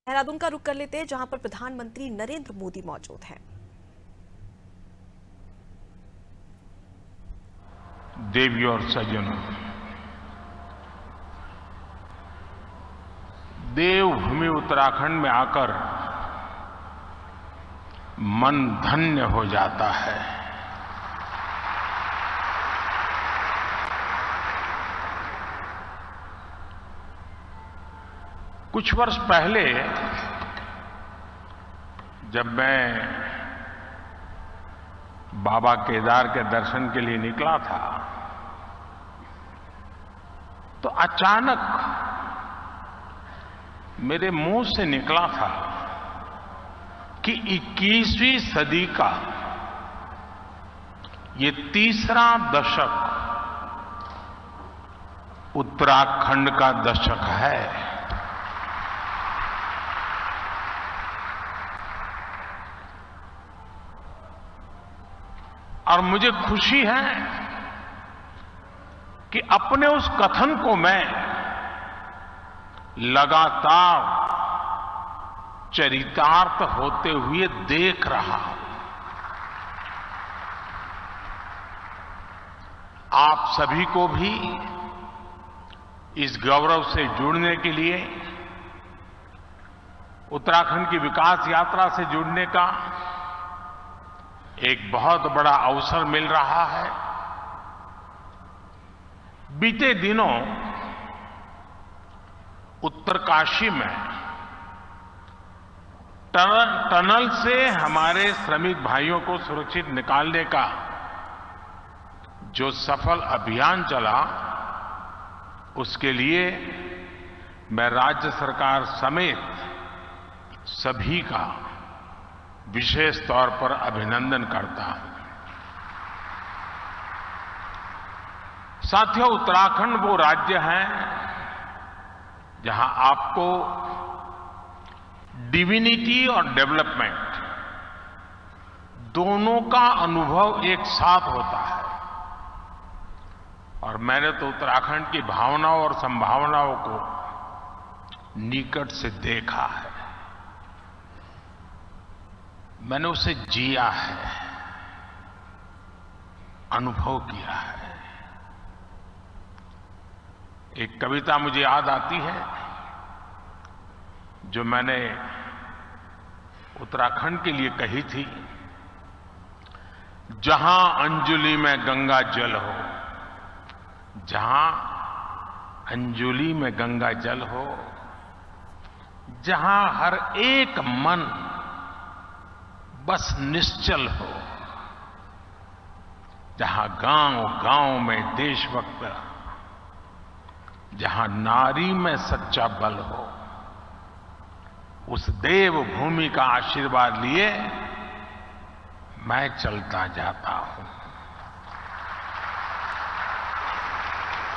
देहरादून का रुख कर लेते हैं, जहां पर प्रधानमंत्री नरेंद्र मोदी मौजूद हैं। देवी और सज्जनों, देवभूमि उत्तराखंड में आकर मन धन्य हो जाता है। कुछ वर्ष पहले जब मैं बाबा केदार के दर्शन के लिए निकला था, तो अचानक मेरे मुंह से निकला था कि 21वीं सदी का ये तीसरा दशक उत्तराखंड का दशक है। और मुझे खुशी है कि अपने उस कथन को मैं लगातार चरितार्थ होते हुए देख रहा हूं। आप सभी को भी इस गौरव से जुड़ने के लिए, उत्तराखंड की विकास यात्रा से जुड़ने का एक बहुत बड़ा अवसर मिल रहा है। बीते दिनों उत्तरकाशी में टनल से हमारे श्रमिक भाइयों को सुरक्षित निकालने का जो सफल अभियान चला, उसके लिए मैं राज्य सरकार समेत सभी का विशेष तौर पर अभिनंदन करता हूं। साथियों, उत्तराखंड वो राज्य है जहां आपको डिविनिटी और डेवलपमेंट दोनों का अनुभव एक साथ होता है। और मैंने तो उत्तराखंड की भावनाओं और संभावनाओं को निकट से देखा है, मैंने उसे जिया है, अनुभव किया है। एक कविता मुझे याद आती है जो मैंने उत्तराखंड के लिए कही थी। जहां अंजुलि में गंगा जल हो, जहां अंजुलि में गंगा जल हो, जहां हर एक मन बस निश्चल हो, जहां गांव-गांव में देशभक्त, जहां नारी में सच्चा बल हो, उस देवभूमि का आशीर्वाद लिए मैं चलता जाता हूं।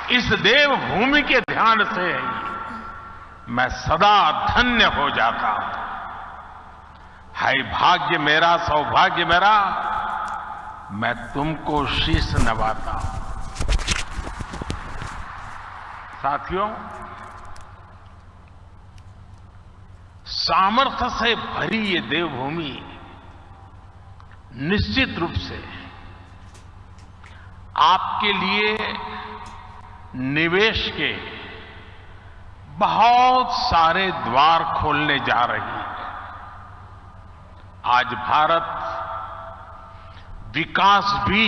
इस देवभूमि के ध्यान से मैं सदा धन्य हो जाता हूं। हाय भाग्य मेरा, सौभाग्य मेरा, मैं तुमको शीश नवाता हूं। साथियों, सामर्थ्य से भरी ये देवभूमि निश्चित रूप से आपके लिए निवेश के बहुत सारे द्वार खोलने जा रही है। आज भारत विकास भी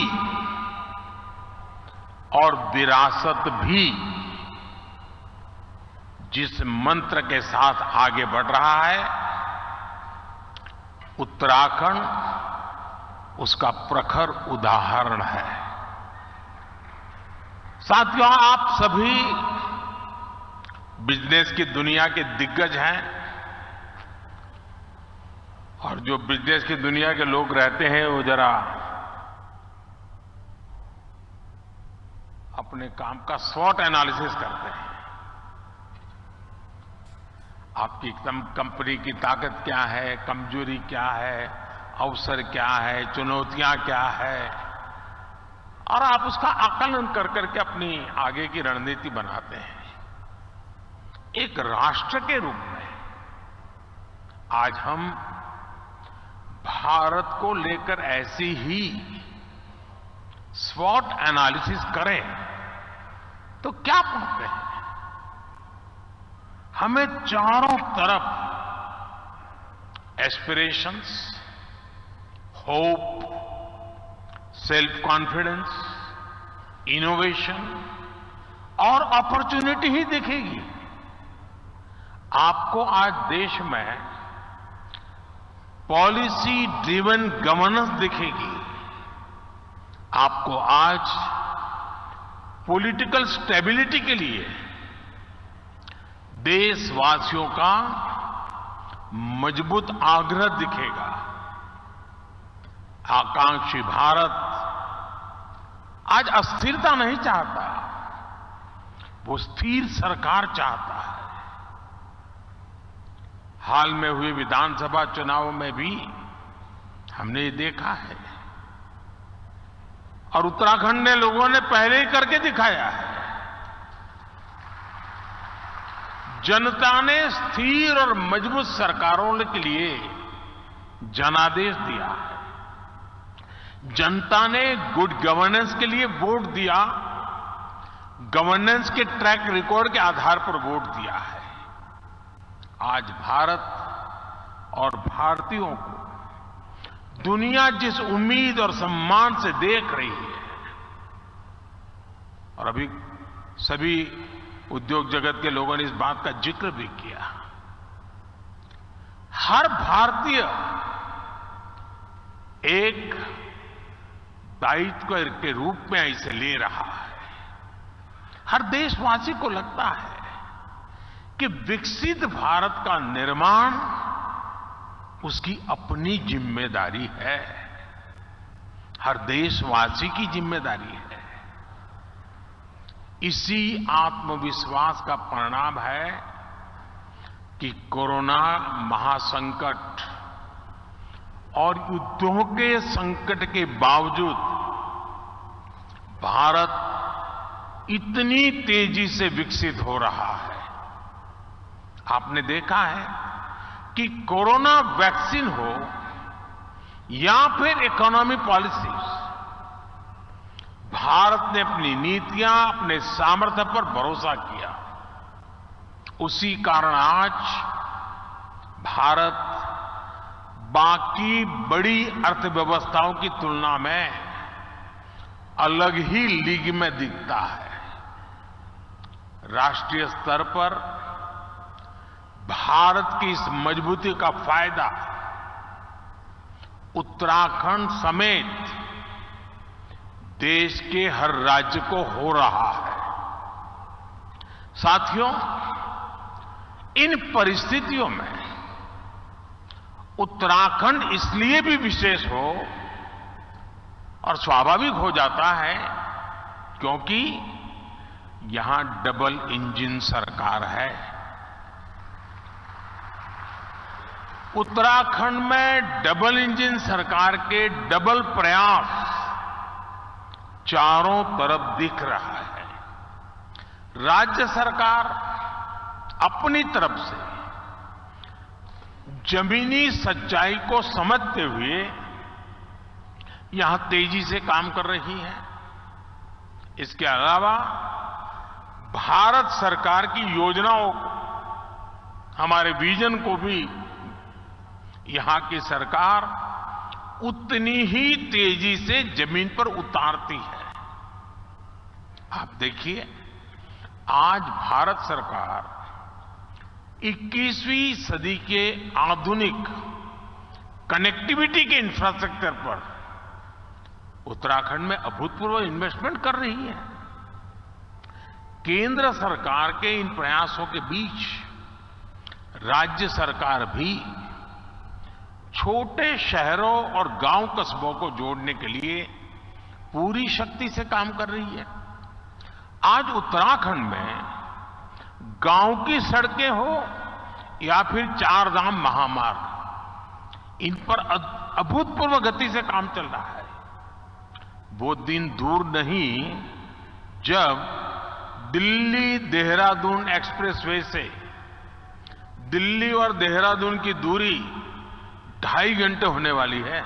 और विरासत भी जिस मंत्र के साथ आगे बढ़ रहा है, उत्तराखंड उसका प्रखर उदाहरण है। साथियों, आप सभी बिजनेस की दुनिया के दिग्गज हैं, और जो बिजनेस की दुनिया के लोग रहते हैं वो जरा अपने काम का स्वॉट एनालिसिस करते हैं। आपकी एकदम कंपनी की ताकत क्या है, कमजोरी क्या है, अवसर क्या है, चुनौतियां क्या है, और आप उसका आकलन कर करके अपनी आगे की रणनीति बनाते हैं। एक राष्ट्र के रूप में आज हम भारत को लेकर ऐसी ही स्वॉट एनालिसिस करें तो क्या पाते हैं? हमें चारों तरफ aspirations, hope, self confidence, innovation और अपॉर्चुनिटी ही दिखेगी। आपको आज देश में पॉलिसी ड्रिवन गवर्नेंस दिखेगी। आपको आज पॉलिटिकल स्टेबिलिटी के लिए देशवासियों का मजबूत आग्रह दिखेगा। आकांक्षी भारत आज अस्थिरता नहीं चाहता, वो स्थिर सरकार चाहता है। हाल में हुए विधानसभा चुनाव में भी हमने ये देखा है और उत्तराखंड ने लोगों ने पहले ही करके दिखाया है। जनता ने स्थिर और मजबूत सरकारों के लिए जनादेश दिया है। जनता ने गुड गवर्नेंस के लिए वोट दिया, गवर्नेंस के ट्रैक रिकॉर्ड के आधार पर वोट दिया है। आज भारत और भारतीयों को दुनिया जिस उम्मीद और सम्मान से देख रही है, और अभी सभी उद्योग जगत के लोगों ने इस बात का जिक्र भी किया, हर भारतीय एक दायित्व के रूप में इसे ले रहा है। हर देशवासी को लगता है कि विकसित भारत का निर्माण उसकी अपनी जिम्मेदारी है, हर देशवासी की जिम्मेदारी है। इसी आत्मविश्वास का परिणाम है कि कोरोना महासंकट और युद्धों के संकट के बावजूद भारत इतनी तेजी से विकसित हो रहा है। आपने देखा है कि कोरोना वैक्सीन हो या फिर इकोनॉमी पॉलिसीज, भारत ने अपनी नीतियां, अपने सामर्थ्य पर भरोसा किया। उसी कारण आज भारत बाकी बड़ी अर्थव्यवस्थाओं की तुलना में अलग ही लीग में दिखता है। राष्ट्रीय स्तर पर भारत की इस मजबूती का फायदा उत्तराखंड समेत देश के हर राज्य को हो रहा है। साथियों, इन परिस्थितियों में उत्तराखंड इसलिए भी विशेष हो और स्वाभाविक हो जाता है क्योंकि यहां डबल इंजन सरकार है। उत्तराखंड में डबल इंजन सरकार के डबल प्रयास चारों तरफ दिख रहा है। राज्य सरकार अपनी तरफ से जमीनी सच्चाई को समझते हुए यहां तेजी से काम कर रही है। इसके अलावा भारत सरकार की योजनाओं को, हमारे विजन को भी यहां की सरकार उतनी ही तेजी से जमीन पर उतारती है। आप देखिए, आज भारत सरकार 21वीं सदी के आधुनिक कनेक्टिविटी के इंफ्रास्ट्रक्चर पर उत्तराखंड में अभूतपूर्व इन्वेस्टमेंट कर रही है। केंद्र सरकार के इन प्रयासों के बीच राज्य सरकार भी छोटे शहरों और गांव कस्बों को जोड़ने के लिए पूरी शक्ति से काम कर रही है। आज उत्तराखंड में गांव की सड़कें हो या फिर चार धाम महामार्ग, इन पर अभूतपूर्व गति से काम चल रहा है। वो दिन दूर नहीं जब दिल्ली देहरादून एक्सप्रेसवे से दिल्ली और देहरादून की दूरी 2.5 घंटे होने वाली है।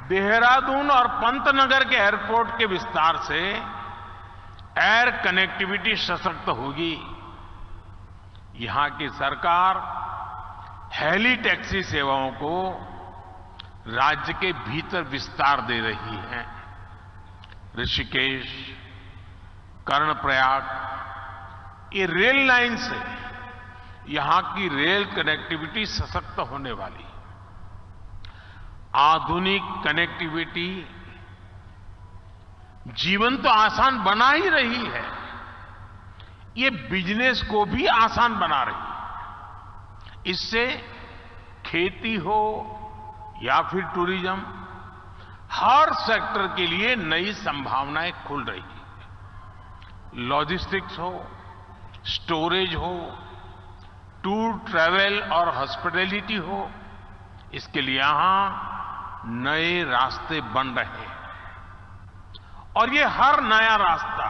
देहरादून और पंतनगर के एयरपोर्ट के विस्तार से एयर कनेक्टिविटी सशक्त होगी। यहां की सरकार हेली टैक्सी सेवाओं को राज्य के भीतर विस्तार दे रही है। ऋषिकेश, कर्णप्रयाग, ये रेल लाइन से यहां की रेल कनेक्टिविटी सशक्त होने वाली। आधुनिक कनेक्टिविटी जीवन तो आसान बना ही रही है, ये बिजनेस को भी आसान बना रही है। इससे खेती हो या फिर टूरिज्म, हर सेक्टर के लिए नई संभावनाएं खुल रही है। लॉजिस्टिक्स हो, स्टोरेज हो, टूर ट्रैवल और हॉस्पिटैलिटी हो, इसके लिए यहां नए रास्ते बन रहे हैं। और ये हर नया रास्ता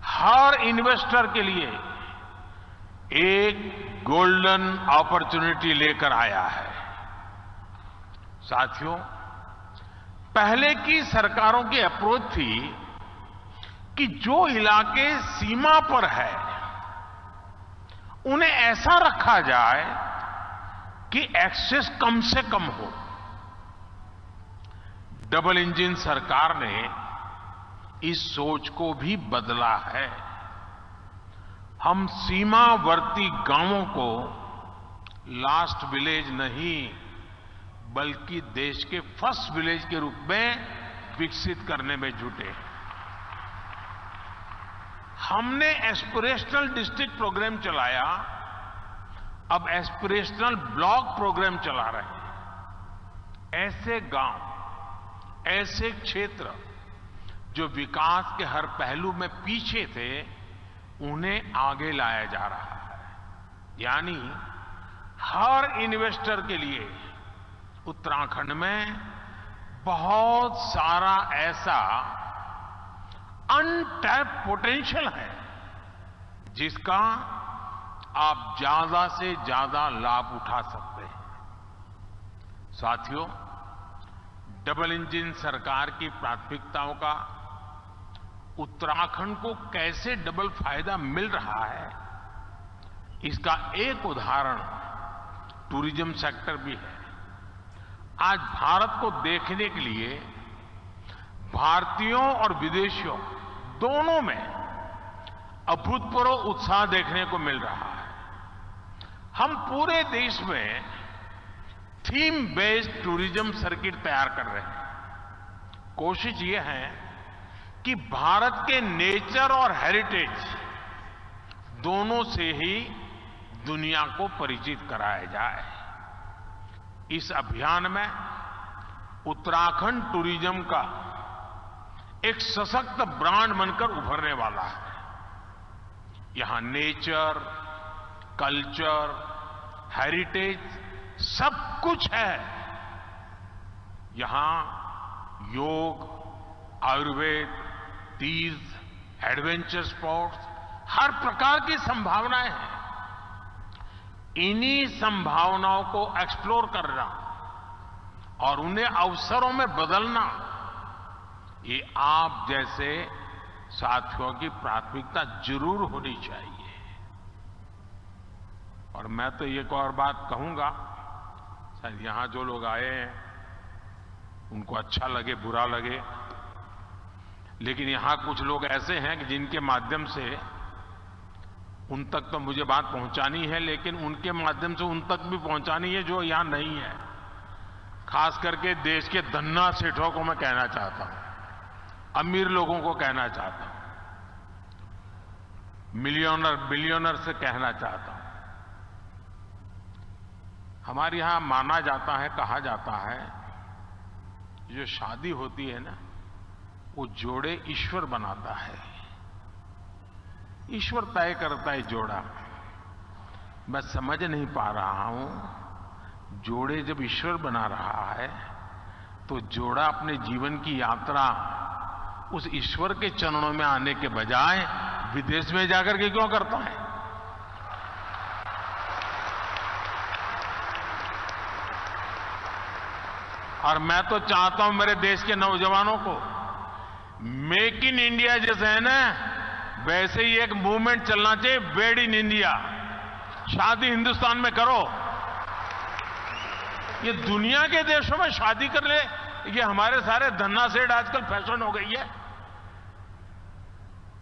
हर इन्वेस्टर के लिए एक गोल्डन अपॉर्चुनिटी लेकर आया है। साथियों, पहले की सरकारों की अप्रोच थी कि जो इलाके सीमा पर है उन्हें ऐसा रखा जाए कि एक्सेस कम से कम हो। डबल इंजन सरकार ने इस सोच को भी बदला है। हम सीमावर्ती गांवों को लास्ट विलेज नहीं बल्कि देश के फर्स्ट विलेज के रूप में विकसित करने में जुटे हैं। हमने एस्पिरेशनल डिस्ट्रिक्ट प्रोग्राम चलाया, अब एस्पिरेशनल ब्लॉक प्रोग्राम चला रहे हैं। ऐसे गांव, ऐसे क्षेत्र जो विकास के हर पहलू में पीछे थे, उन्हें आगे लाया जा रहा है। यानी हर इन्वेस्टर के लिए उत्तराखंड में बहुत सारा ऐसा अनटैप पोटेंशियल है जिसका आप ज्यादा से ज्यादा लाभ उठा सकते हैं। साथियों, डबल इंजन सरकार की प्राथमिकताओं का उत्तराखंड को कैसे डबल फायदा मिल रहा है, इसका एक उदाहरण टूरिज्म सेक्टर भी है। आज भारत को देखने के लिए भारतीयों और विदेशियों दोनों में अभूतपूर्व उत्साह देखने को मिल रहा है। हम पूरे देश में थीम बेस्ड टूरिज्म सर्किट तैयार कर रहे हैं। कोशिश ये है कि भारत के नेचर और हेरिटेज दोनों से ही दुनिया को परिचित कराया जाए। इस अभियान में उत्तराखंड टूरिज्म का एक सशक्त ब्रांड बनकर उभरने वाला है। यहां नेचर, कल्चर, हेरिटेज सब कुछ है। यहां योग, आयुर्वेद, तीर्थ, एडवेंचर स्पोर्ट्स, हर प्रकार की संभावनाएं हैं। इन्हीं संभावनाओं को एक्सप्लोर करना और उन्हें अवसरों में बदलना, ये आप जैसे साथियों की प्राथमिकता जरूर होनी चाहिए। और मैं तो एक और बात कहूंगा, शायद यहां जो लोग आए हैं उनको अच्छा लगे बुरा लगे, लेकिन यहां कुछ लोग ऐसे हैं कि जिनके माध्यम से उन तक तो मुझे बात पहुंचानी है, लेकिन उनके माध्यम से उन तक भी पहुंचानी है जो यहां नहीं है। खास करके देश के धन्ना सेठों को मैं कहना चाहता हूं, अमीर लोगों को कहना चाहता हूं, मिलियनर बिलियनर से कहना चाहता हूं। हमारे यहां माना जाता है, कहा जाता है, जो शादी होती है ना, वो जोड़े ईश्वर बनाता है, ईश्वर तय करता है जोड़ा। मैं समझ नहीं पा रहा हूं, जोड़े जब ईश्वर बना रहा है तो जोड़ा अपने जीवन की यात्रा उस ईश्वर के चरणों में आने के बजाय विदेश में जाकर के क्यों करता है? और मैं तो चाहता हूं मेरे देश के नौजवानों को, मेक इन इंडिया जैसे है ना, वैसे ही एक मूवमेंट चलना चाहिए, मेड इन इंडिया। शादी हिंदुस्तान में करो। ये दुनिया के देशों में शादी कर ले, ये हमारे सारे धन्ना सेठ आजकल फैशन हो गई है।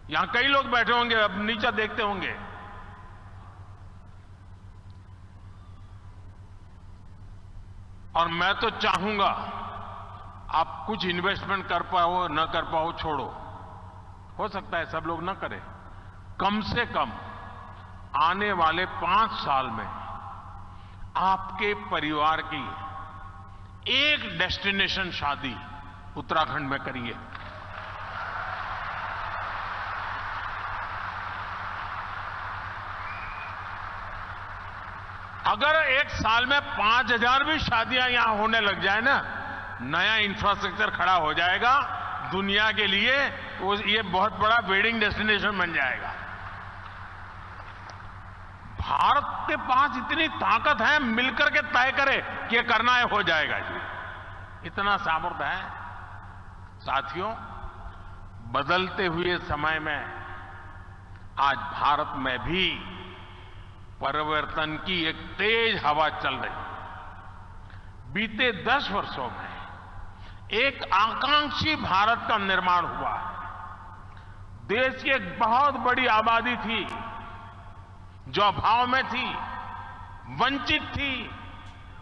यहां कई लोग बैठे होंगे, अब नीचे देखते होंगे। और मैं तो चाहूंगा आप कुछ इन्वेस्टमेंट कर पाओ न कर पाओ छोड़ो, हो सकता है सब लोग न करें, कम से कम आने वाले 5 साल में आपके परिवार की एक डेस्टिनेशन शादी उत्तराखंड में करिए। अगर एक साल में 5,000 भी शादियां यहां होने लग जाए ना, नया इंफ्रास्ट्रक्चर खड़ा हो जाएगा दुनिया के लिए, ये बहुत बड़ा वेडिंग डेस्टिनेशन बन जाएगा। भारत के पास इतनी ताकत है, मिलकर के तय करे कि ये करना है, हो जाएगा जी, इतना सामर्थ्य है। साथियों, बदलते हुए समय में आज भारत में भी परिवर्तन की एक तेज हवा चल रही है। बीते 10 वर्षों में एक आकांक्षी भारत का निर्माण हुआ है। देश की एक बहुत बड़ी आबादी थी जो अभाव में थी, वंचित थी,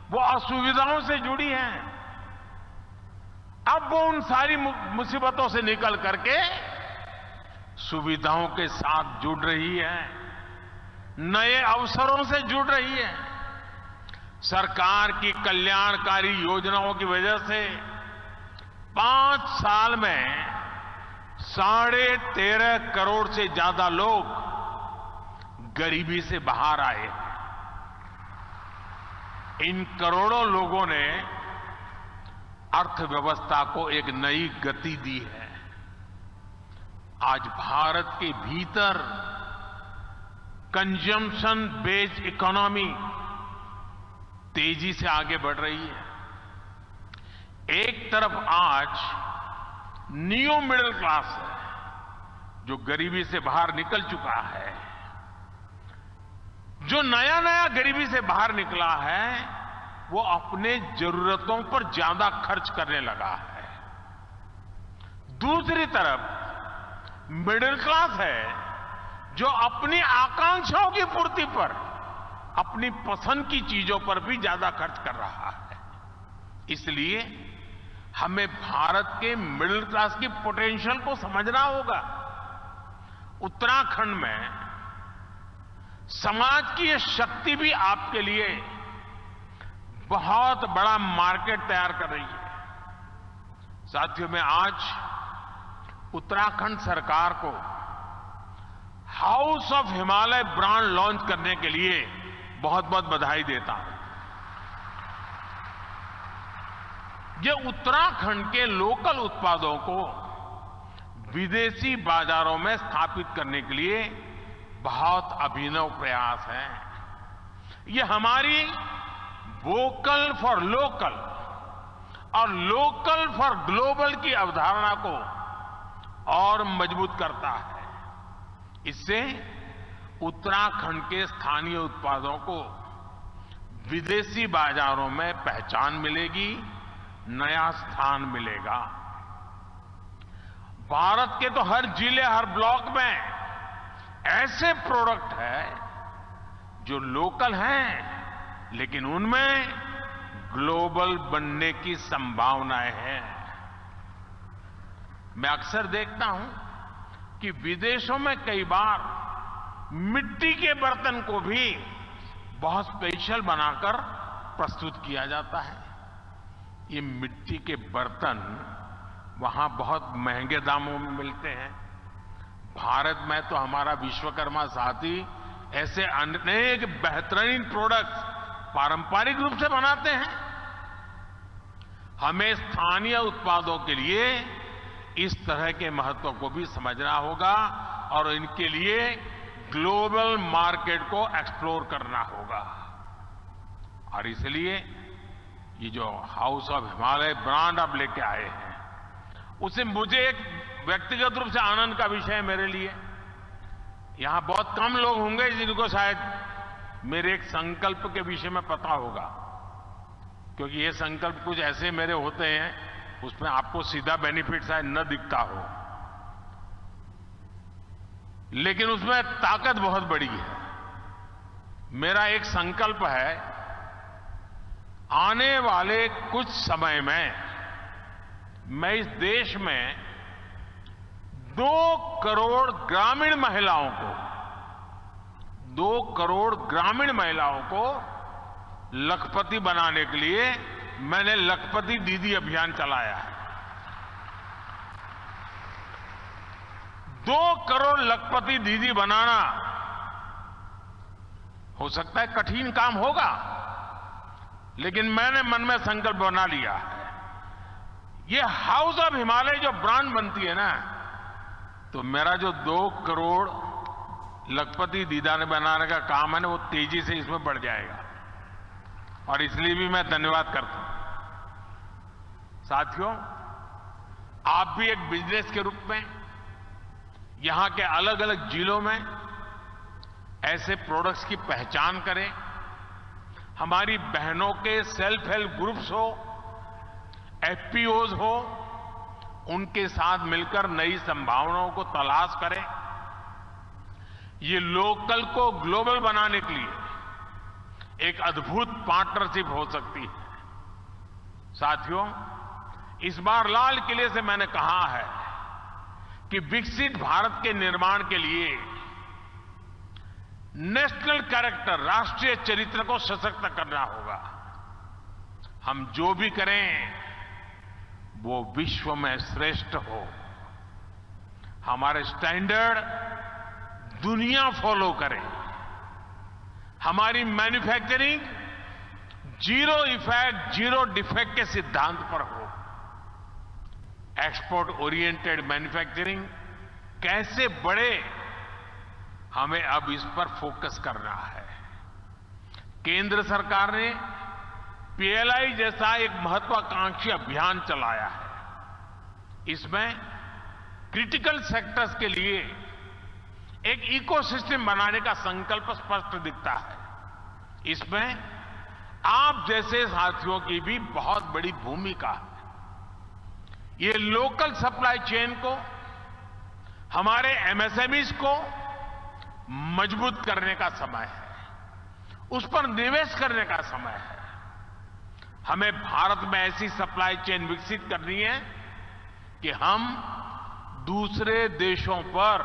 वो असुविधाओं से जुड़ी है। अब वो उन सारी मुसीबतों से निकल करके सुविधाओं के साथ जुड़ रही है, नए अवसरों से जुड़ रही है। सरकार की कल्याणकारी योजनाओं की वजह से 5 साल में 13.5 करोड़ से ज्यादा लोग गरीबी से बाहर आए। इन करोड़ों लोगों ने अर्थव्यवस्था को एक नई गति दी है। आज भारत के भीतर कंजम्पशन बेस्ड इकोनॉमी तेजी से आगे बढ़ रही है। एक तरफ आज न्यू मिडिल क्लास है जो गरीबी से बाहर निकल चुका है, जो नया नया गरीबी से बाहर निकला है वो अपने जरूरतों पर ज्यादा खर्च करने लगा है। दूसरी तरफ मिडिल क्लास है जो अपनी आकांक्षाओं की पूर्ति पर, अपनी पसंद की चीजों पर भी ज्यादा खर्च कर रहा है। इसलिए हमें भारत के मिडिल क्लास की पोटेंशियल को समझना होगा। उत्तराखंड में समाज की ये शक्ति भी आपके लिए बहुत बड़ा मार्केट तैयार कर रही है। साथियों, मैं आज उत्तराखंड सरकार को house of Himalaya brand launch करने के लिए बहुत बहुत बधाई देता हूं। ये उत्तराखंड के लोकल उत्पादों को विदेशी बाजारों में स्थापित करने के लिए बहुत अभिनव प्रयास है। ये हमारी वोकल फॉर लोकल और लोकल फॉर ग्लोबल की अवधारणा को और मजबूत करता है। इससे उत्तराखंड के स्थानीय उत्पादों को विदेशी बाजारों में पहचान मिलेगी, नया स्थान मिलेगा। भारत के तो हर जिले, हर ब्लॉक में ऐसे प्रोडक्ट हैं जो लोकल हैं लेकिन उनमें ग्लोबल बनने की संभावनाएं हैं। मैं अक्सर देखता हूं कि विदेशों में कई बार मिट्टी के बर्तन को भी बहुत स्पेशल बनाकर प्रस्तुत किया जाता है। ये मिट्टी के बर्तन वहां बहुत महंगे दामों में मिलते हैं। भारत में तो हमारा विश्वकर्मा साथी ऐसे अनेक बेहतरीन प्रोडक्ट्स पारंपरिक रूप से बनाते हैं। हमें स्थानीय उत्पादों के लिए इस तरह के महत्व को भी समझना होगा और इनके लिए ग्लोबल मार्केट को एक्सप्लोर करना होगा। और इसलिए ये जो हाउस ऑफ हिमालय ब्रांड आप लेके आए हैं, उसे मुझे एक व्यक्तिगत रूप से आनंद का विषय है मेरे लिए। यहां बहुत कम लोग होंगे जिनको शायद मेरे एक संकल्प के विषय में पता होगा, क्योंकि ये संकल्प कुछ ऐसे मेरे होते हैं उसमें आपको सीधा बेनिफिट शायद न दिखता हो, लेकिन उसमें ताकत बहुत बड़ी है। मेरा एक संकल्प है, आने वाले कुछ समय में मैं इस देश में 2 करोड़ ग्रामीण महिलाओं को 2 करोड़ ग्रामीण महिलाओं को लखपति बनाने के लिए मैंने लखपति दीदी अभियान चलाया है। 2 करोड़ लखपति दीदी बनाना हो सकता है कठिन काम होगा, लेकिन मैंने मन में संकल्प बना लिया है। ये हाउस ऑफ हिमालय जो ब्रांड बनती है ना, तो मेरा जो 2 करोड़ लखपति दीदा ने बनाने का काम है ना, वो तेजी से इसमें बढ़ जाएगा। और इसलिए भी मैं धन्यवाद करता हूं। साथियों, आप भी एक बिजनेस के रूप में यहां के अलग अलग जिलों में ऐसे प्रोडक्ट्स की पहचान करें। हमारी बहनों के सेल्फ हेल्प ग्रुप्स हो, एफपीओज हो, उनके साथ मिलकर नई संभावनाओं को तलाश करें। ये लोकल को ग्लोबल बनाने के लिए एक अद्भुत पार्टनरशिप हो सकती है। साथियों, इस बार लाल किले से मैंने कहा है कि विकसित भारत के निर्माण के लिए नेशनल कैरेक्टर, राष्ट्रीय चरित्र को सशक्त करना होगा। हम जो भी करें वो विश्व में श्रेष्ठ हो। हमारे स्टैंडर्ड दुनिया फॉलो करे। हमारी manufacturing zero effect, zero defect के सिद्धांत पर हो। एक्सपोर्ट ओरिएंटेड मैन्युफैक्चरिंग कैसे बढ़े, हमें अब इस पर फोकस करना है। केंद्र सरकार ने पीएलआई जैसा एक महत्वाकांक्षी अभियान चलाया है। इसमें क्रिटिकल सेक्टर्स के लिए एक इकोसिस्टम बनाने का संकल्प स्पष्ट दिखता है। इसमें आप जैसे साथियों की भी बहुत बड़ी भूमिका है। ये लोकल सप्लाई चेन को, हमारे एमएसएमईज को मजबूत करने का समय है, उस पर निवेश करने का समय है। हमें भारत में ऐसी सप्लाई चेन विकसित करनी है कि हम दूसरे देशों पर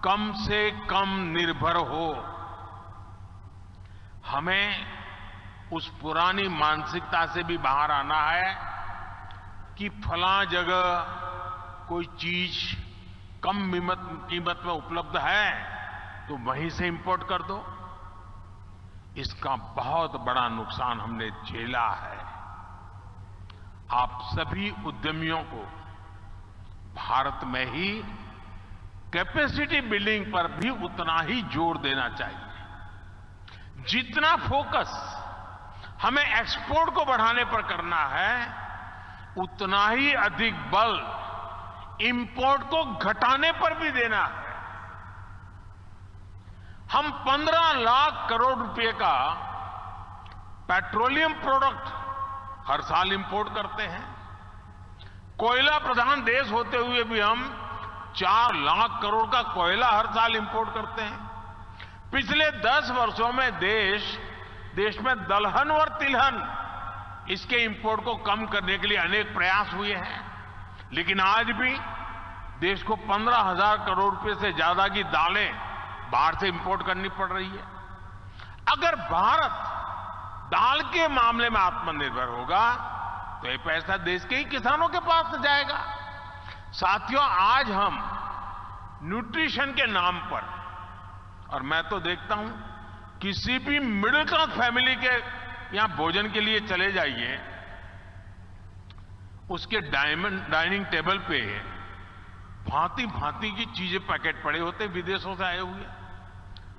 कम से कम निर्भर हो। हमें उस पुरानी मानसिकता से भी बाहर आना है कि फलां जगह कोई चीज कम कीमत में उपलब्ध है तो वहीं से इंपोर्ट कर दो। इसका बहुत बड़ा नुकसान हमने झेला है। आप सभी उद्यमियों को भारत में ही कैपेसिटी बिल्डिंग पर भी उतना ही जोर देना चाहिए। जितना फोकस हमें एक्सपोर्ट को बढ़ाने पर करना है, उतना ही अधिक बल इंपोर्ट को घटाने पर भी देना है। हम 15 लाख करोड़ रुपए का पेट्रोलियम प्रोडक्ट हर साल इंपोर्ट करते हैं। कोयला प्रधान देश होते हुए भी हम 4 लाख करोड़ का कोयला हर साल इंपोर्ट करते हैं। पिछले 10 वर्षों में देश में दलहन और तिलहन इसके इंपोर्ट को कम करने के लिए अनेक प्रयास हुए हैं, लेकिन आज भी देश को 15,000 करोड़ रुपए से ज्यादा की दालें बाहर से इंपोर्ट करनी पड़ रही है। अगर भारत दाल के मामले में आत्मनिर्भर होगा तो ये पैसा देश के ही किसानों के पास जाएगा। साथियों, आज हम न्यूट्रिशन के नाम पर, और मैं तो देखता हूं किसी भी मिडिल क्लास फैमिली के यहां भोजन के लिए चले जाइए, उसके डाइनिंग टेबल पे भांति भांति की चीजें पैकेट पड़े होते विदेशों से आए हुए,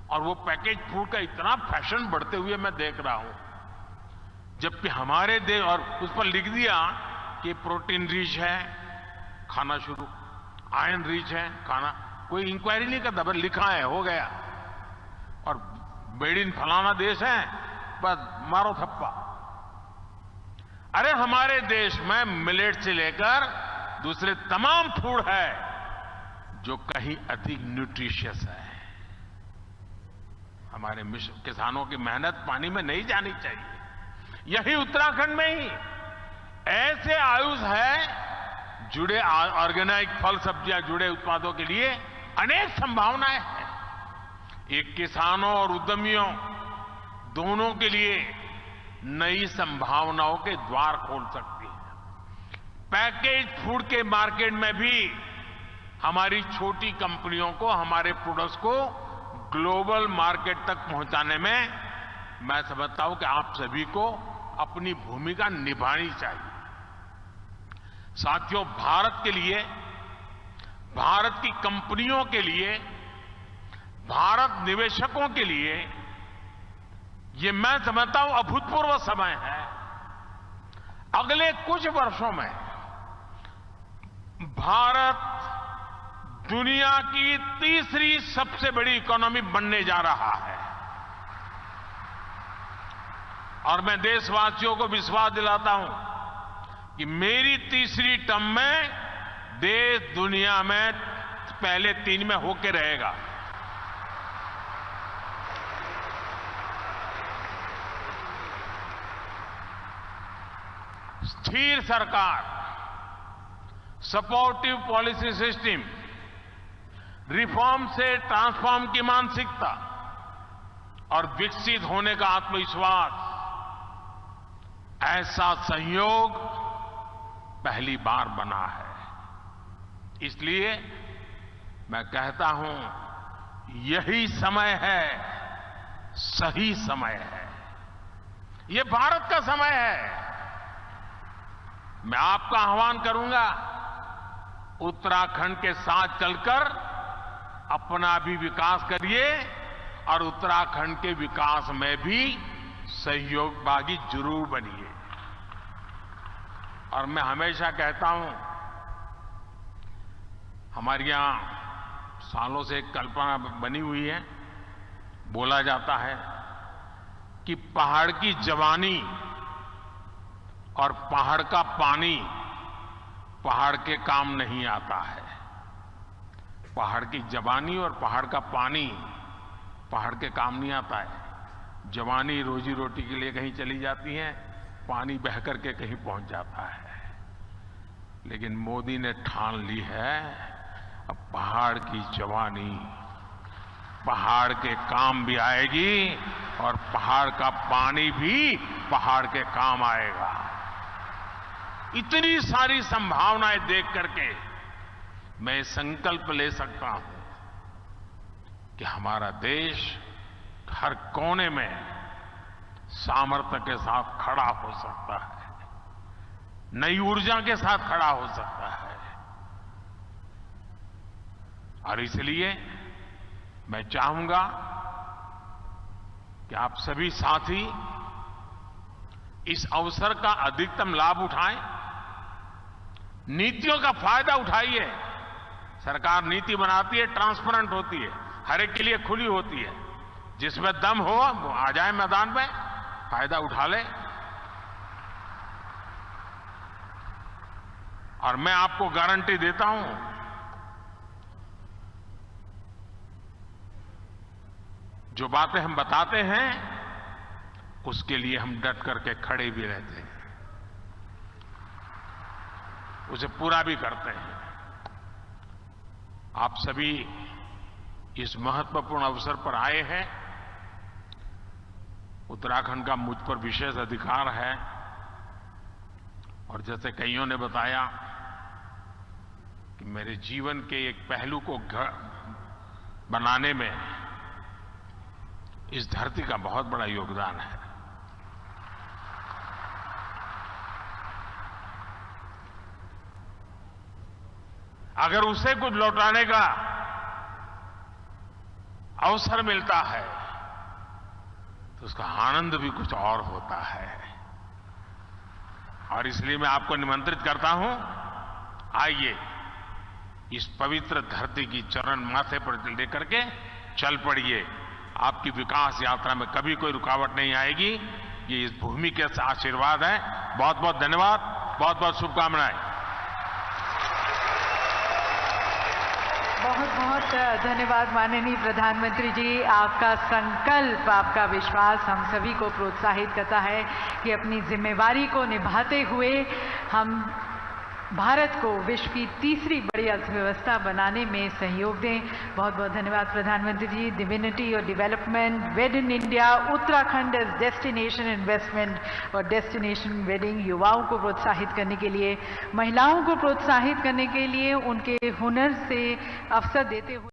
और वो पैकेज फूड का इतना फैशन बढ़ते हुए मैं देख रहा हूं, जबकि हमारे देश, और उस पर लिख दिया कि प्रोटीन रिच है, खाना शुरू, आयरन रिच है खाना, कोई इंक्वायरी नहीं करता, बस लिखा है हो गया, और मेड इन फलाना देश है, बस मारो थप्पा। अरे हमारे देश में मिलेट से लेकर दूसरे तमाम फूड है जो कहीं अधिक न्यूट्रिशियस है। हमारे किसानों की मेहनत पानी में नहीं जानी चाहिए। यही उत्तराखंड में ही ऐसे आयुष है जुड़े ऑर्गेनिक फल सब्जियां जुड़े उत्पादों के लिए अनेक संभावनाएं हैं। एक किसानों और उद्यमियों दोनों के लिए नई संभावनाओं के द्वार खोल सकती है। पैकेज फूड के मार्केट में भी हमारी छोटी कंपनियों को हमारे प्रोडक्ट्स को ग्लोबल मार्केट तक पहुंचाने में मैं समझता हूं कि आप सभी को अपनी भूमिका निभानी चाहिए। साथियों, भारत के लिए, भारत की कंपनियों के लिए, भारत निवेशकों के लिए ये मैं समझता हूं अभूतपूर्व समय है। अगले कुछ वर्षों में भारत दुनिया की तीसरी सबसे बड़ी इकोनॉमी बनने जा रहा है, और मैं देशवासियों को विश्वास दिलाता हूं कि मेरी तीसरी टर्म में देश दुनिया में पहले 3 में होके रहेगा। स्थिर सरकार, सपोर्टिव पॉलिसी सिस्टम, रिफॉर्म से ट्रांसफॉर्म की मानसिकता और विकसित होने का आत्मविश्वास, ऐसा संयोग पहली बार बना है। इसलिए मैं कहता हूं यही समय है, सही समय है, ये भारत का समय है। मैं आपका आह्वान करूंगा, उत्तराखंड के साथ चलकर अपना भी विकास करिए और उत्तराखंड के विकास में भी सहयोगभागी जरूर बनिए। और मैं हमेशा कहता हूं, हमारे यहां सालों से एक कल्पना बनी हुई है, बोला जाता है कि पहाड़ की जवानी और पहाड़ का पानी पहाड़ के काम नहीं आता है। पहाड़ की जवानी और पहाड़ का पानी पहाड़ के काम नहीं आता है। जवानी रोजी रोटी के लिए कहीं चली जाती है, पानी बह करके कहीं पहुंच जाता है। लेकिन मोदी ने ठान ली है, अब पहाड़ की जवानी पहाड़ के काम भी आएगी और पहाड़ का पानी भी पहाड़ के काम आएगा। इतनी सारी संभावनाएं देख करके मैं संकल्प ले सकता हूं कि हमारा देश हर कोने में सामर्थ्य के साथ खड़ा हो सकता है, नई ऊर्जा के साथ खड़ा हो सकता है। और इसलिए मैं चाहूंगा कि आप सभी साथी इस अवसर का अधिकतम लाभ उठाएं, नीतियों का फायदा उठाइए। सरकार नीति बनाती है, ट्रांसपेरेंट होती है, हर एक के लिए खुली होती है। जिसमें दम हो वो आ जाए मैदान में, फायदा उठा ले। और मैं आपको गारंटी देता हूं, जो बातें हम बताते हैं उसके लिए हम डट करके खड़े भी रहते हैं, उसे पूरा भी करते हैं। आप सभी इस महत्वपूर्ण अवसर पर आए हैं। उत्तराखंड का मुझ पर विशेष अधिकार है, और जैसे कईयों ने बताया कि मेरे जीवन के एक पहलू को बनाने में इस धरती का बहुत बड़ा योगदान है। अगर उसे कुछ लौटाने का अवसर मिलता है तो उसका आनंद भी कुछ और होता है। और इसलिए मैं आपको निमंत्रित करता हूं, आइए इस पवित्र धरती की चरण माथे पर लेकर के चल पड़िए। आपकी विकास यात्रा में कभी कोई रुकावट नहीं आएगी। ये इस भूमि के आशीर्वाद है। बहुत बहुत धन्यवाद, बहुत बहुत शुभकामनाएं। बहुत बहुत धन्यवाद माननीय प्रधानमंत्री जी। आपका संकल्प, आपका विश्वास हम सभी को प्रोत्साहित करता है कि अपनी जिम्मेवारी को निभाते हुए हम भारत को विश्व की तीसरी बड़ी अर्थव्यवस्था बनाने में सहयोग दें। बहुत बहुत धन्यवाद प्रधानमंत्री जी। डिविनिटी और development, wed in India, Uttarakhand as destination investment और डेस्टिनेशन वेडिंग, युवाओं को प्रोत्साहित करने के लिए, महिलाओं को प्रोत्साहित करने के लिए, उनके हुनर से अवसर देते हुए